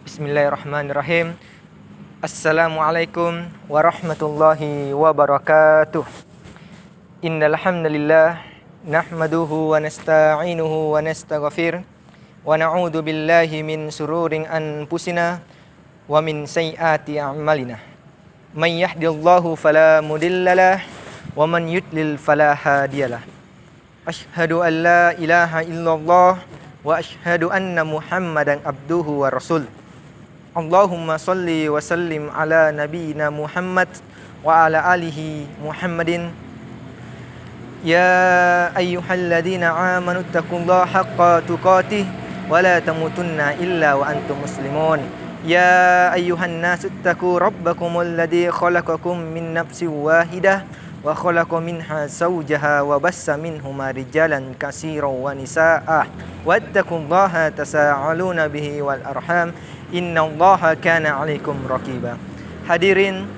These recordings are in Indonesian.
Bismillahirrahmanirrahim. Assalamualaikum warahmatullahi wabarakatuh. Innal hamdalillah nahmaduhu wa nasta'inuhu wa nastaghfir wa na'udzu billahi min sururin anfusina wa min sayyiati a'malina. May yahdihillahu fala mudhillalah wa man yudlil fala hadiyalah. Asyhadu an la ilaha illallah wa asyhadu anna Muhammadan abduhu wa rasul. Allahumma salli wa sallim ala nabiyyina Muhammad wa ala alihi Muhammadin. Ya ayyuhalladzina amanu taqullaha haqqa tuqatih wa la tamutunna illa wa antum muslimun. Ya ayyuhan nasu taqu rabbakumul ladzi khalaqakum min nafsin wahidah wa khalaqa minha zawjaha wa bassa minhuma rijalan katsiran wa nisaa wattaqullaha tasaaluna bihi wal arham innallaha kana 'alaikum raqiba. Hadirin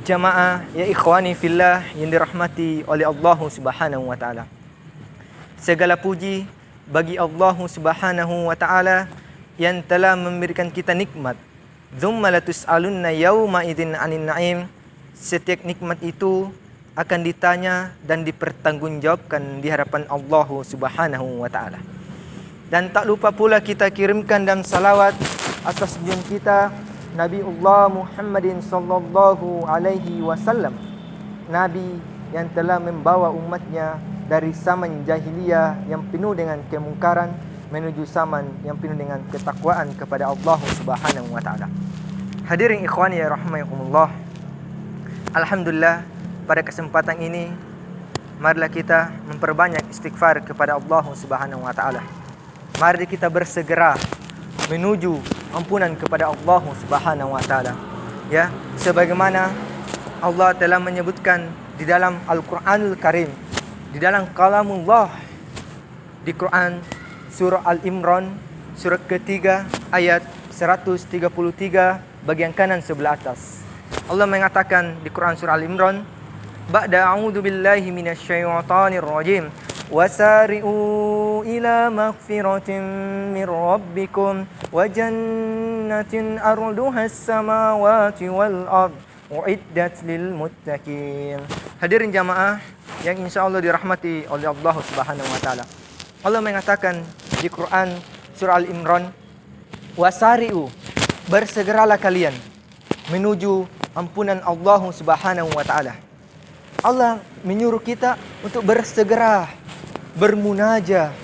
jamaah ya ikhwani fillah yang dirahmati oleh Allah Subhanahu wa taala. Segala puji bagi Allah Subhanahu wa taala yang telah memberikan kita nikmat. Dzumma latus'alunna yauma idzin 'anin na'im. Setiap nikmat itu akan ditanya dan dipertanggungjawabkan di hadapan Allah Subhanahu wa taala. Dan tak lupa pula kita kirimkan dan salawat atas junjungan kita Nabiullah Muhammadin sallallahu alaihi wasallam, nabi yang telah membawa umatnya dari zaman jahiliyah yang penuh dengan kemungkaran menuju zaman yang penuh dengan ketakwaan kepada Allah Subhanahu wa taala. Hadirin ikhwani ya rahimakumullah. Alhamdulillah, pada kesempatan ini marilah kita memperbanyak istighfar kepada Allah Subhanahu wa taala. Mari kita bersegera menuju ampunan kepada Allah Subhanahu wa taala. Ya, sebagaimana Allah telah menyebutkan di dalam Al-Qur'anul Karim, di dalam kalamullah di Quran surah Al-Imran surah ketiga ayat 133 bagian kanan sebelah atas. Allah mengatakan di Quran surah Al-Imran, ba'da a'udzu billahi minasyaitonir rajim. Wasari'u ila maghfiratin min rabbikum wa jannatin arduhas samawati wal ard uiddat lil muttaqin. Hadirin jamaah yang insyaallah dirahmati oleh Allah Subhanahu wa taala. Allah mengatakan di Quran surah Al-Imran, wasari'u, bersegeralah kalian menuju ampunan Allah Subhanahu wa taala. Allah menyuruh kita untuk bersegera bermunajah,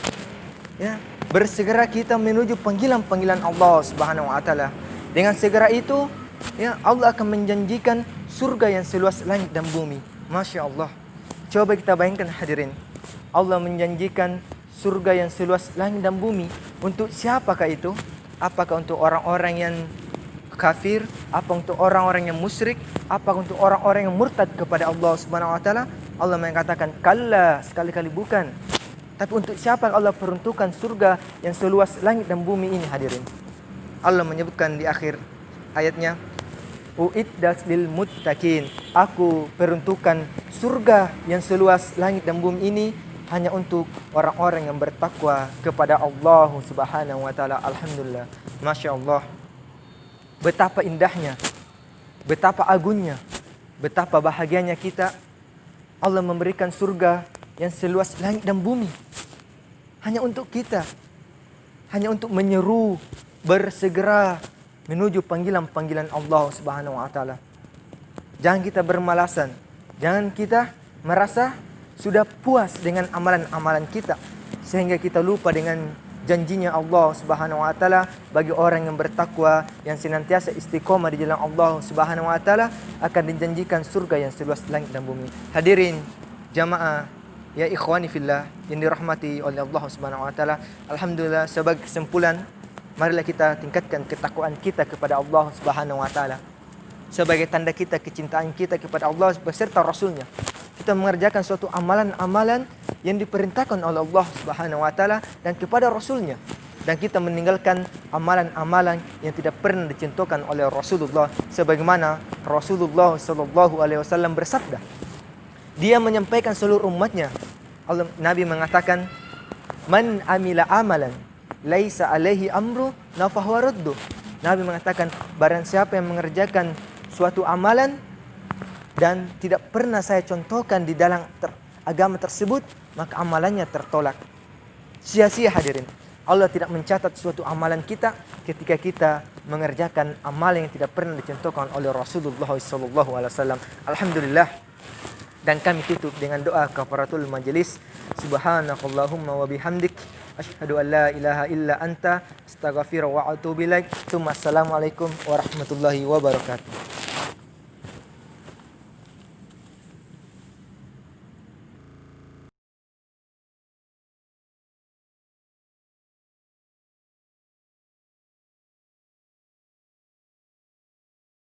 ya, bersegera kita menuju panggilan-panggilan Allah Subhanahu wa taala. Dengan segera itu, ya, Allah akan menjanjikan surga yang seluas langit dan bumi. Masya Allah. Coba kita bayangkan hadirin, Allah menjanjikan surga yang seluas langit dan bumi. Untuk siapakah itu? Apakah untuk orang-orang yang kafir? Apa untuk orang-orang yang musyrik? Apa untuk orang-orang yang murtad kepada Allah Subhanahu wa taala? Allah mengatakan kalla, sekali-kali bukan. Tapi untuk siapa Allah peruntukkan surga yang seluas langit dan bumi ini hadirin? Allah menyebutkan di akhir ayatnya, uiddat lil muttaqin. Aku peruntukkan surga yang seluas langit dan bumi ini hanya untuk orang-orang yang bertakwa kepada Allah Subhanahu wa taala. Alhamdulillah. Masya Allah. Betapa indahnya, betapa agungnya, betapa bahagianya kita. Allah memberikan surga yang seluas langit dan bumi hanya untuk kita, hanya untuk menyeru bersegera menuju panggilan-panggilan Allah Subhanahu wa taala. Jangan kita bermalasan, jangan kita merasa sudah puas dengan amalan-amalan kita sehingga kita lupa dengan janjinya Allah Subhanahu wa taala bagi orang yang bertakwa, yang senantiasa istiqomah di jalan Allah Subhanahu wa taala akan dijanjikan surga yang seluas langit dan bumi. Hadirin jamaah ya ikhwani fillah yang dirahmati oleh Allah Subhanahu wa taala. Alhamdulillah, sebagai kesimpulan, marilah kita tingkatkan ketakwaan kita kepada Allah Subhanahu wa taala sebagai tanda kita kecintaan kita kepada Allah beserta Rasulnya. Kita mengerjakan suatu amalan-amalan yang diperintahkan oleh Allah Subhanahu wa taala dan kepada Rasulnya, dan kita meninggalkan amalan-amalan yang tidak pernah dicontohkan oleh Rasulullah, sebagaimana Rasulullah sallallahu alaihi wasallam bersabda. Dia menyampaikan seluruh umatnya. Nabi mengatakan, man amila amalan laisa alaihi amru nafahuwa raddu. Nabi mengatakan, barang siapa yang mengerjakan suatu amalan dan tidak pernah saya contohkan di dalam agama tersebut, maka amalannya tertolak. Sia-sia hadirin. Allah tidak mencatat suatu amalan kita ketika kita mengerjakan amal yang tidak pernah dicontohkan oleh Rasulullah SAW. Alhamdulillah. Dan kami tutup dengan doa kafaratul majelis. Subhanakallahumma wa bihamdik, asyhadu an la ilaha illa anta, astaghfiruka wa atubu ilaik. Assalamualaikum warahmatullahi wabarakatuh.